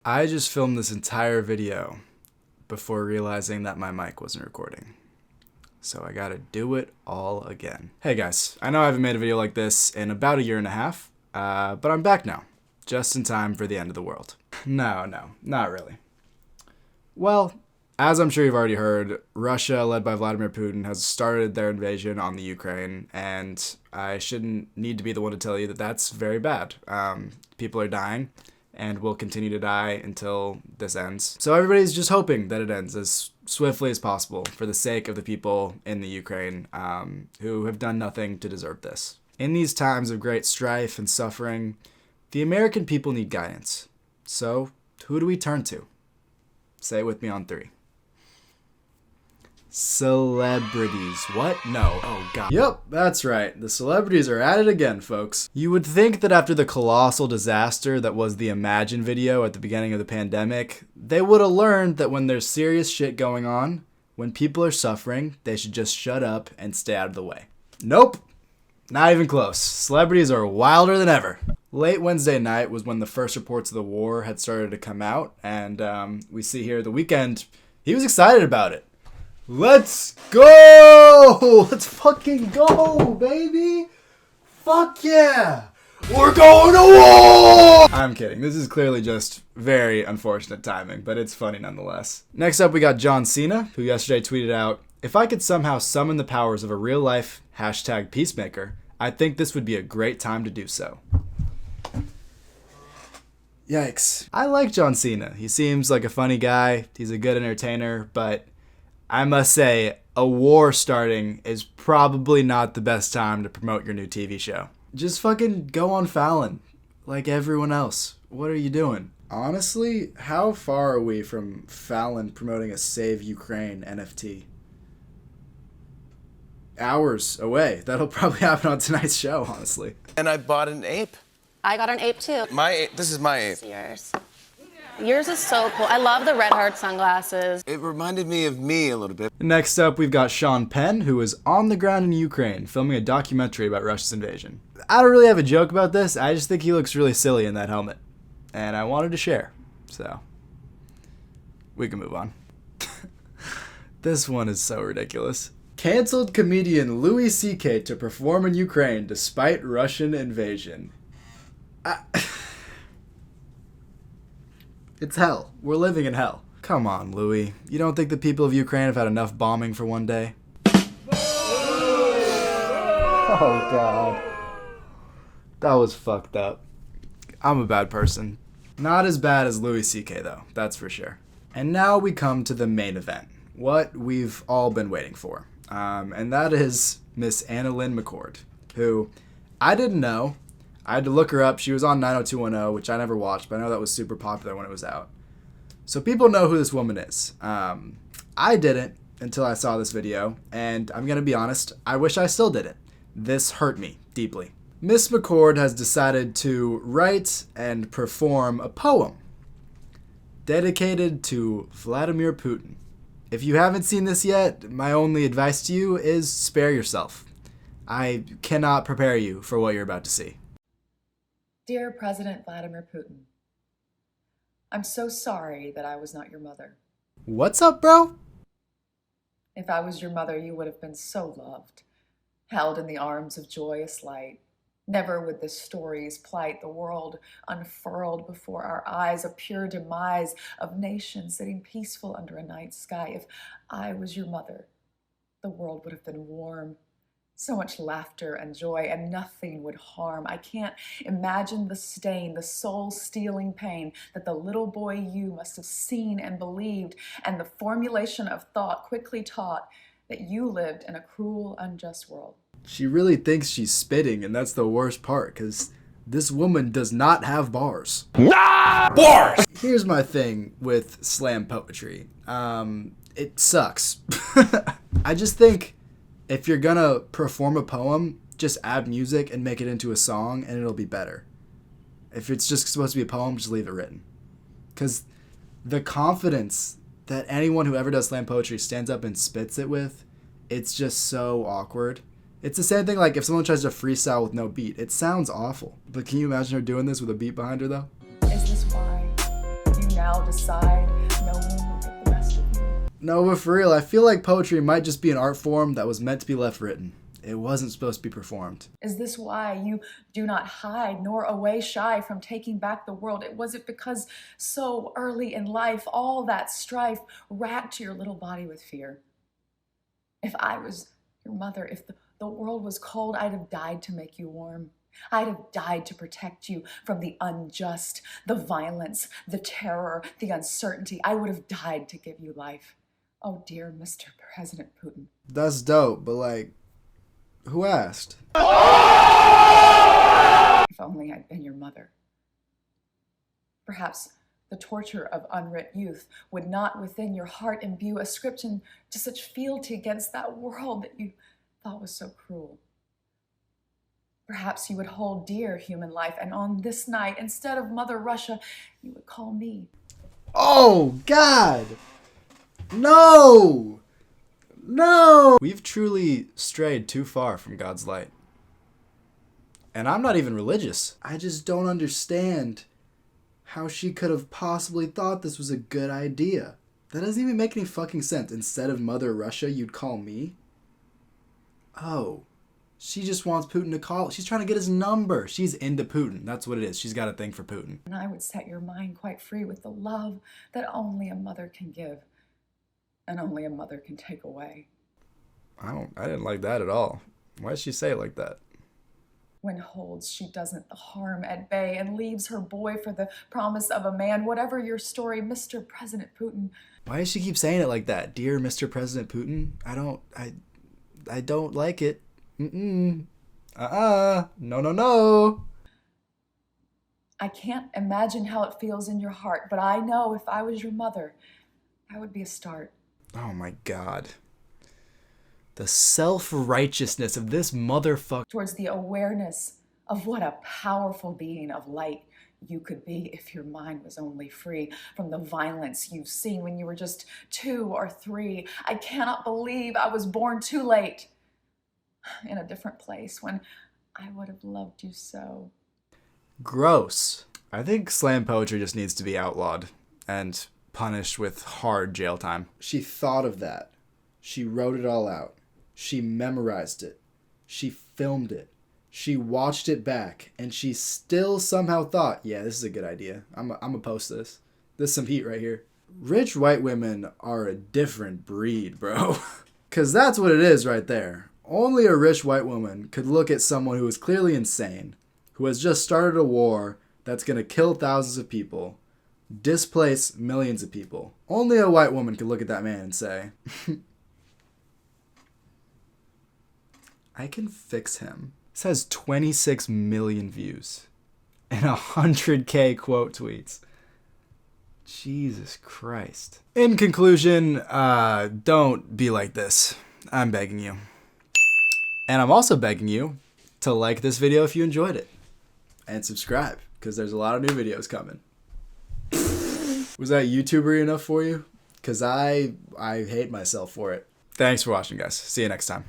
I just filmed this entire video before realizing that my mic wasn't recording. So I gotta do it all again. Hey guys, I know I haven't made a video like this in about a year and a half, but I'm back now, just in time for the end of the world. No, not really. Well, as I'm sure you've already heard, Russia, led by Vladimir Putin, has started their invasion on the Ukraine, and I shouldn't need to be the one to tell you that that's very bad. People are dying, and will continue to die until this ends. So everybody's just hoping that it ends as swiftly as possible for the sake of the people in the Ukraine who have done nothing to deserve this. In these times of great strife and suffering, the American people need guidance. So who do we turn to? Say it with me on 3. Celebrities. What? No. Oh, God. Yep, that's right. The celebrities are at it again, folks. You would think that after the colossal disaster that was the Imagine video at the beginning of the pandemic, they would have learned that when there's serious shit going on, when people are suffering, they should just shut up and stay out of the way. Nope. Not even close. Celebrities are wilder than ever. Late Wednesday night was when the first reports of the war had started to come out, and we see here The Weeknd, he was excited about it. Let's go! Let's fucking go, baby! Fuck yeah! We're going to war! I'm kidding. This is clearly just very unfortunate timing, but it's funny nonetheless. Next up, we got John Cena, who yesterday tweeted out, "If I could somehow summon the powers of a real-life #peacemaker, I think this would be a great time to do so." Yikes. I like John Cena. He seems like a funny guy. He's a good entertainer, but I must say, a war starting is probably not the best time to promote your new TV show. Just fucking go on Fallon, like everyone else. What are you doing? Honestly, how far are we from Fallon promoting a Save Ukraine NFT? Hours away. That'll probably happen on tonight's show, honestly. And I bought an ape. I got an ape too. This is my ape. It's yours. Yours is so cool. I love the red heart sunglasses. It reminded me of me a little bit. Next up, we've got Sean Penn, who is on the ground in Ukraine, filming a documentary about Russia's invasion. I don't really have a joke about this. I just think he looks really silly in that helmet. And I wanted to share. So, we can move on. This one is so ridiculous. Canceled comedian Louis C.K. to perform in Ukraine despite Russian invasion. It's hell. We're living in hell. Come on, Louis. You don't think the people of Ukraine have had enough bombing for one day? Oh, God. That was fucked up. I'm a bad person. Not as bad as Louis C.K. though, that's for sure. And now we come to the main event. What we've all been waiting for. And that is Miss Anna Lynn McCord, who I didn't know. I had to look her up. She was on 90210, which I never watched, but I know that was super popular when it was out. So people know who this woman is. I didn't until I saw this video, and I'm going to be honest, I wish I still didn't. This hurt me deeply. Miss McCord has decided to write and perform a poem dedicated to Vladimir Putin. If you haven't seen this yet, my only advice to you is spare yourself. I cannot prepare you for what you're about to see. Dear President Vladimir Putin, I'm so sorry that I was not your mother. What's up, bro? If I was your mother, you would have been so loved, held in the arms of joyous light. Never would this story's plight, the world unfurled before our eyes, a pure demise of nations sitting peaceful under a night sky. If I was your mother, the world would have been warm. So much laughter and joy, and nothing would harm. I can't imagine the stain, the soul-stealing pain that the little boy you must have seen and believed, and the formulation of thought quickly taught that you lived in a cruel, unjust world. She really thinks she's spitting, and that's the worst part, because this woman does not have bars. Nah! Bars! Here's my thing with slam poetry. It sucks. I just think if you're gonna perform a poem, just add music and make it into a song and it'll be better. If it's just supposed to be a poem, just leave it written. Because the confidence that anyone who ever does slam poetry stands up and spits it with, it's just so awkward. It's the same thing like if someone tries to freestyle with no beat. It sounds awful. But can you imagine her doing this with a beat behind her though? Is this why you I'll decide. No one will get the best of you. No, but for real, I feel like poetry might just be an art form that was meant to be left written. It wasn't supposed to be performed. Is this why you do not hide nor away shy from taking back the world? Was it because so early in life, all that strife racked your little body with fear? If I was your mother, if the world was cold, I'd have died to make you warm. I'd have died to protect you from the unjust, the violence, the terror, the uncertainty. I would have died to give you life. Oh, dear Mr. President Putin. That's dope, but like, who asked? If only I'd been your mother. Perhaps the torture of unwrit youth would not within your heart imbue ascription to such fealty against that world that you thought was so cruel. Perhaps you would hold dear human life, and on this night, instead of Mother Russia, you would call me. Oh, God! No! No! We've truly strayed too far from God's light. And I'm not even religious. I just don't understand how she could have possibly thought this was a good idea. That doesn't even make any fucking sense. Instead of Mother Russia, you'd call me? Oh. She just wants Putin to call. She's trying to get his number. She's into Putin. That's what it is. She's got a thing for Putin. And I would set your mind quite free with the love that only a mother can give and only a mother can take away. I didn't like that at all. Why did she say it like that? When holds she doesn't the harm at bay and leaves her boy for the promise of a man. Whatever your story, Mr. President Putin. Why does she keep saying it like that? Dear Mr. President Putin? I don't like it. No, no. I can't imagine how it feels in your heart, but I know if I was your mother, that would be a start. Oh my God. The self-righteousness of this motherfucker. Towards the awareness of what a powerful being of light you could be if your mind was only free from the violence you've seen when you were just 2 or 3. I cannot believe I was born too late in a different place when I would have loved you so. Gross. I think slam poetry just needs to be outlawed and punished with hard jail time. She thought of that. She wrote it all out. She memorized it. She filmed it. She watched it back, and she still somehow thought, yeah, this is a good idea. I'm gonna post this. This is some heat right here. Rich white women are a different breed, bro. Because that's what it is right there. Only a rich white woman could look at someone who is clearly insane, who has just started a war that's going to kill thousands of people, displace millions of people. Only a white woman could look at that man and say, I can fix him. This has 26 million views and 100K quote tweets. Jesus Christ. In conclusion, don't be like this. I'm begging you. And I'm also begging you to like this video if you enjoyed it. And subscribe, because there's a lot of new videos coming. Was that YouTuber enough for you? Because I hate myself for it. Thanks for watching, guys. See you next time.